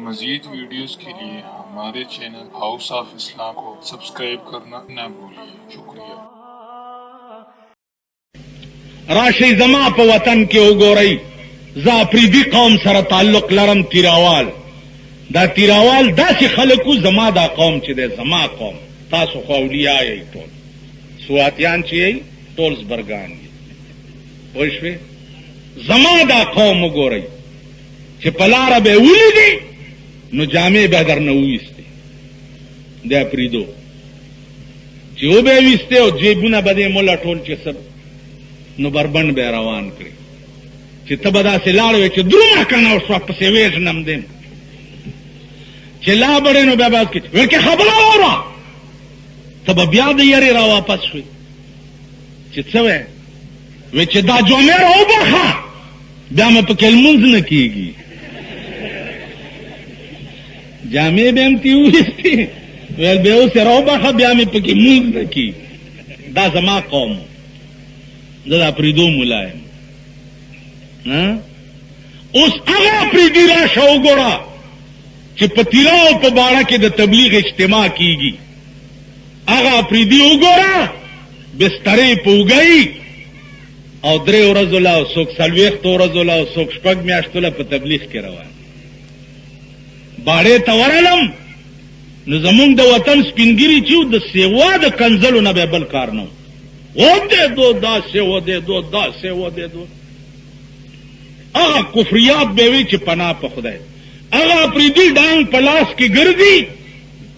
मजीद वीडियोस के लिए हमारे चैनल हाउस ऑफ इस्लाम को सब्सक्राइब करना न भूलिए। शुक्रिया। राशि जमा पे वतन के उगोरई जाफरीदी कौम सर ताल्लुक लरम तिरावाल दा तिरावाल दासी खलकू जमा दा कौम चे दे जमा कौम तासु खौलिया यही टोल सुआतियान चे टोल्स बरगान ओशवे जमा दा कौम उगोरई चे पलार बे उली दी नु जामे बेदर न उइस्ते दे प्रीदो चे ओ बे विस्ते ओ जेबुना बदे मोला टोल चे सब नु बरबंड बे रवान करे चे तबदा से लाड़वे चे द्रुमा कना उस वक्त से वेज नम देन चे ला बड़े नु बेबाद के वे के खबला हो रहा तब ब्याद यारे रा वापस हुई चे सवे वे चे दा जो मेरा हो बखा ब्या में पकेल मुंज न कीगी जामे बेमती हुई थी वेल बेउ से रो बखा ब्या में पके मुंज न की दा जमा कौम जरा प्रीदो मुलायम उस अगा प्रीदी राशा उगोड़ा कि पतिराओ पबाड़ा के द तबलीग इज्तिमा कीगी अगा प्रीदी उगोड़ा बिस्तरे पुगई और द्रे ओरजुला सोक सलवेख तो ओरजुला सोक शपग में अश्तुला पर तबलीग के रवान बाड़े तवरलम न जमुंग द वतन स्पिनगिरी चू द सेवा द कंजल न बेबल कारनो वो दे दो दास से वो दे दो दास से वो दे दो आगा कुफरियात बेवी च पना पखुदाय आगा प्रीदी डांग पलास की गिरदी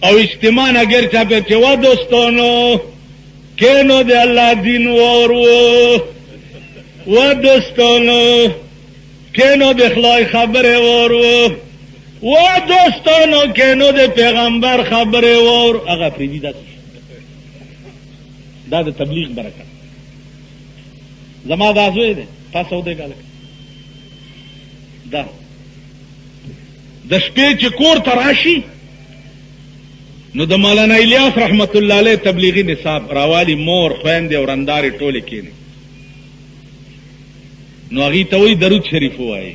और इज्तिमा नगर चापे चवा दोस्तों के नो दे अल्लाह दिन और वो दोस्तों के नो दे खलाई खबरे और वो दोस्तों के नो दे पैगंबर खबरे और आगा प्रीदी दा तबलीग बरकत जमा दाजोए दे पास दे गाल दा दशपे चकोर तराशी नु द मौलाना इलियास रहमतुल्लाह अलैह तबलीगी निसाब रावाली मोर ख्वेंदे और अंदारे टोले केने नु अगी तवई दरूद शरीफ हुआई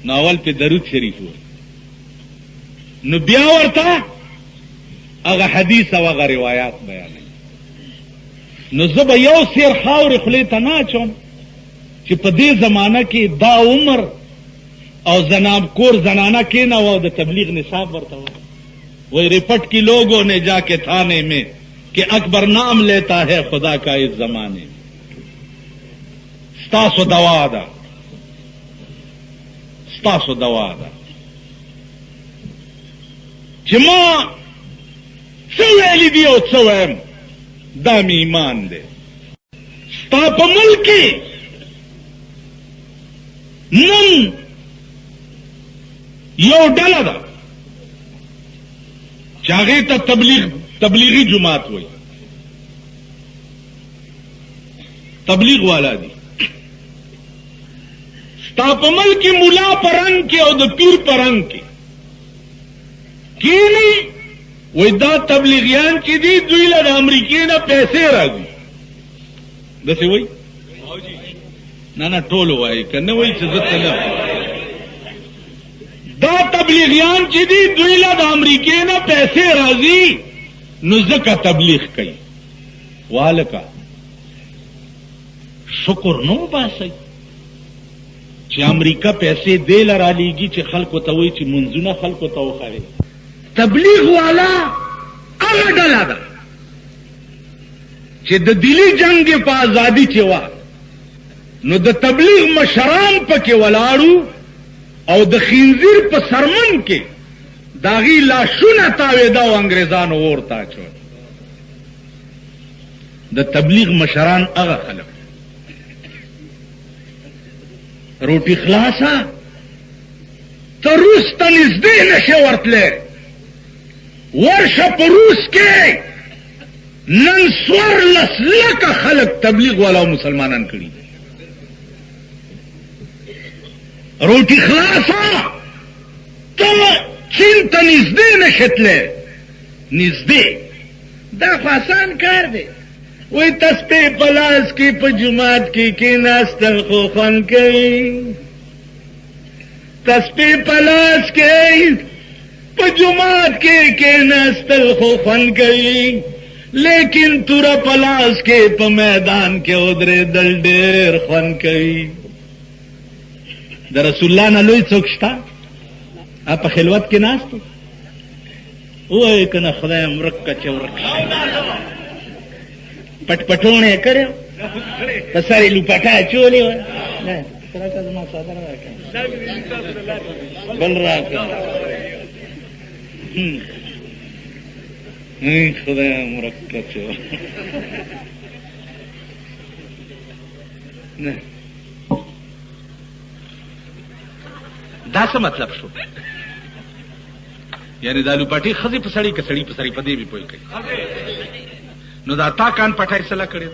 नावल पे दरूद शरीफ हुआ नु ब्यावरता अगा हदीस अगा रिवायात बयान नु जब यौ सिर खावर खुले तना चोम कि पदे जमाना की दा उम्र और जनाब कोर जनाना के ना वो तबलीग निसाब बरता हुआ वही रिपट की लोगों ने जाके थाने में कि अकबर नाम लेता है खुदा का इस जमाने में स्तासो दवादा चिमा सवेली दियो सवैम दामी ईमान दे स्ताप मुल्की नम यो डला दा चाहे तो तबलीगी जुमात हुई तबलीग वाला दी स्तापमल की मुला परंग के और पीर परंग के नहीं वही दा तबलीगियान की दी दुईला अमरीकी ना पैसे राजी दसे वही ना टोल हुआ है करने वही इज्जत दा तबलीगियान की दी दुईला अमरीकी ना पैसे राजी नुज़ का तबलीग कई वाल का शुक्र नो बासई चे अमरीका पैसे दे लरा लीगी चे खल को तवई चे मुंजुना खल को तो खाए तबलीग वाला अला डला दा चे द दिली जंग के पास आजादी चेवा नो द तबलीग मशरान पके वलाड़ू और द खिंजीर पर सरमन के दागी लाशुना तावेदा अंग्रेजान ओरता छोड़ द तबलीग मशरान अगा खलक रोटी खलासा तो रूस तनिजदे नशे वर्तले वर्ष परूस के नन स्वर लसला का खलक तबलीग वाला मुसलमानन करी रोटी खलासा तो चिंता निजदे नशतले निजदे दा आसान कर दे वही तस्पे पलास की पजुमात की नास्तल खो खन के تسبیح پلاس کې په جماعت کې نستل خو خوند کوي لیکن تورا پلاس کې په میدان کې ودرې دل ډېر خوند کوي د رسول الله نه لوی څوک شته په خلوت کې ناست وای کنه خدای مرکه چورک پټ پټونه کړو تساري لوپټا چولې و نه ترکه زما صادره راکړه بل راکړه خدای مرکه چو نه دا څه مطلب شو یعنی دا لوپټي خزي په سړی کې سړی په سړی په دې به پوي کوي نو دا تا کان پټای سره کړی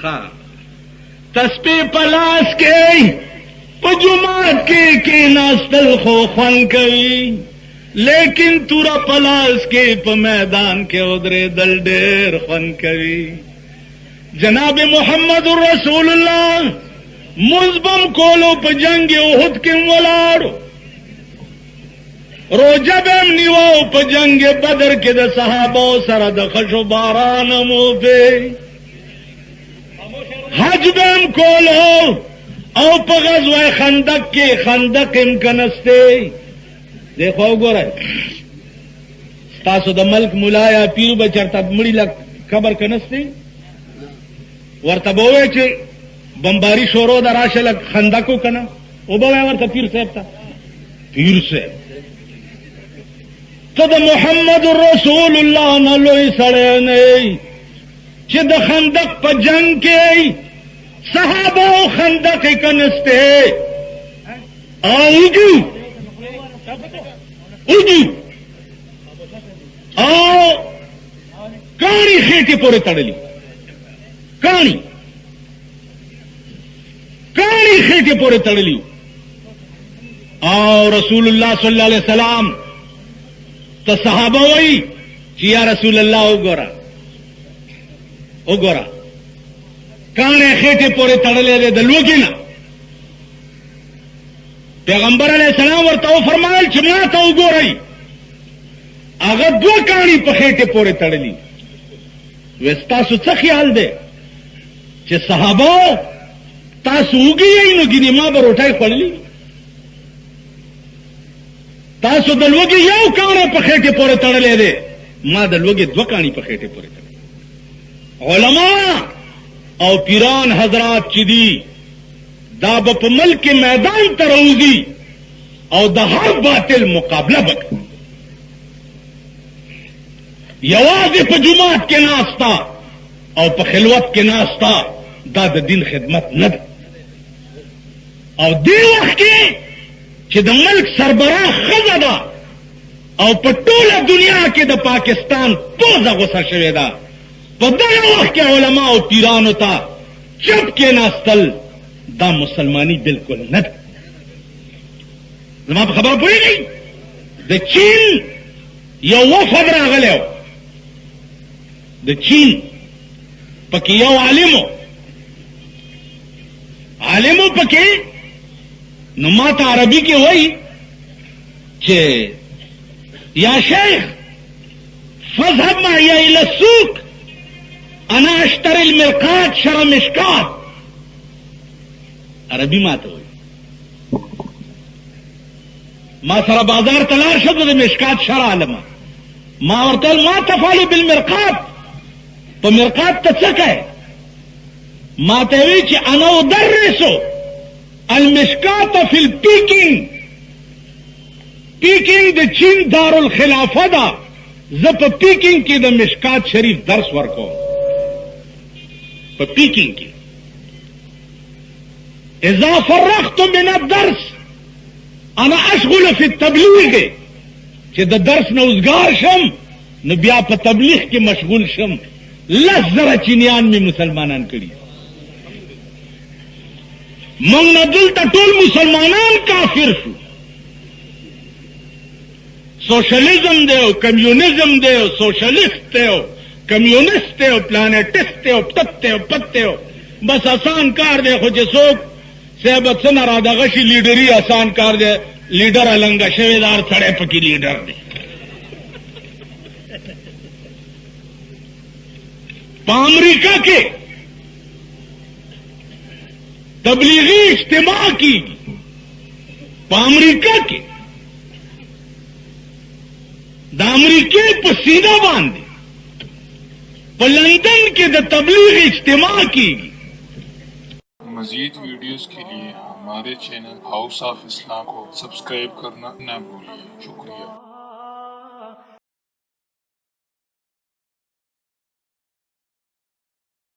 ها تسبیح پلاس کې په جماعت کې ناستل خو خوان کوي لیکن تورا پلاس کې په میدان کې ودرې دل ډېر خوان کوي جناب محمد رسول الله مزبم کولو په جنگ احد کې ولاړو روزه به نیو په جنگ بدر کې د صحابه سره د خشو باران مو په حج به کولو او په غزوه خندق کې خندق امکنسته دیکھو وګورئ تاسو د ملک مولا یا پیر بچرته مړی لک خبر کنسته ورته وای چې بمباری شورو دراشه لک خندقو کنه او به ورته پیر صاحب ته پیر صاحب ته د محمد رسول الله نه لوی سره نه چې د خندق په جنگ کې صحابه خندق کنسته اوجو او کانی خېټه پورې تړلی کانی خېټه پورې تړلی او رسول الله صلی الله علیه وسلم ته صحابه وای چې یا رسول الله وګوره کانه خېټه پورې تړلې ده د لوګي نه پیغمبر علیه السلام ورته فرمایل چې ما ته وګورئ هغه دوه کانی په خېټه پورې تړلې وستاسو څه خیال دی چې صحابه تاسو وګورئ نو ګینه ما به روټای خړلې تاسو د لوګي یو کانه په خېټه پورې تړلې ده ما د لوګي دوه کانی په خېټه پورې تړلې علما او پیران حضرات چې دي دا په ملک میدان ته راوځي او د هر باطل مقابله وکړي یوازې په جماعت کې ناستا او په خلوت کې ناستا دا د دین خدمت نه ده او دې وخت کې چې د ملک سربراه ښځه ده او په ټوله دنیا کې د پاکستان پوزه غوسه شوې ده په دغه وخت کې علما او پیرانو ته چپ کې ناستل دا مسلمانی بالکل نه ده زما په خبره پوهېږئ د چین یو وفد راغلی و د چین پکې یو عالمو پکې نو ما ته عربي کې وایي چې یا شیخ فاذهب معي الى السوق انا اشتري المرقات شر مشکات عربي ما ته وایي ما سره بازار ته لاړ شه د مشکات شر عالمه ما ورته ما تفعل بالمرقات په مرقات ته څه کوي ما ته وی چې انا ادرسو المشکات فی الپیکنگ د چین دارالخلافه ده زه په پیکنگ کې د مشکات شریف درس ورکوم په پیکنگ کې اذا فرغت من الدرس انا اشغل فی التبلیغ چې د درس نه اوزګار شم نو بیا په تبلیغ کې مشغول شم 10,000 چینیان می مسلمانان کړي مونږ نه دلته ټول مسلمانان کافر شو سوشلیزم دی او کمیونیزم دی او سوشلیست دی او کمیونیست دی او پلانټیست دی او پت دی او बस आसान कार दे खो چې څوک صاحب څه نه را دغه شي لیډري آسان کار دی لیډر النګه شوی دار سړی پکې لیډر دی په امریکا کې تبلیغی اجتماع کیږي په امریکا کې د امریکې په سینه باندې په لندن کې د تبلیغ اجتماع کیږي मजीद वीडियोस के लिए हमारे चैनल हाउस ऑफ इस्लाम को सब्सक्राइब करना न भूलिए। शुक्रिया।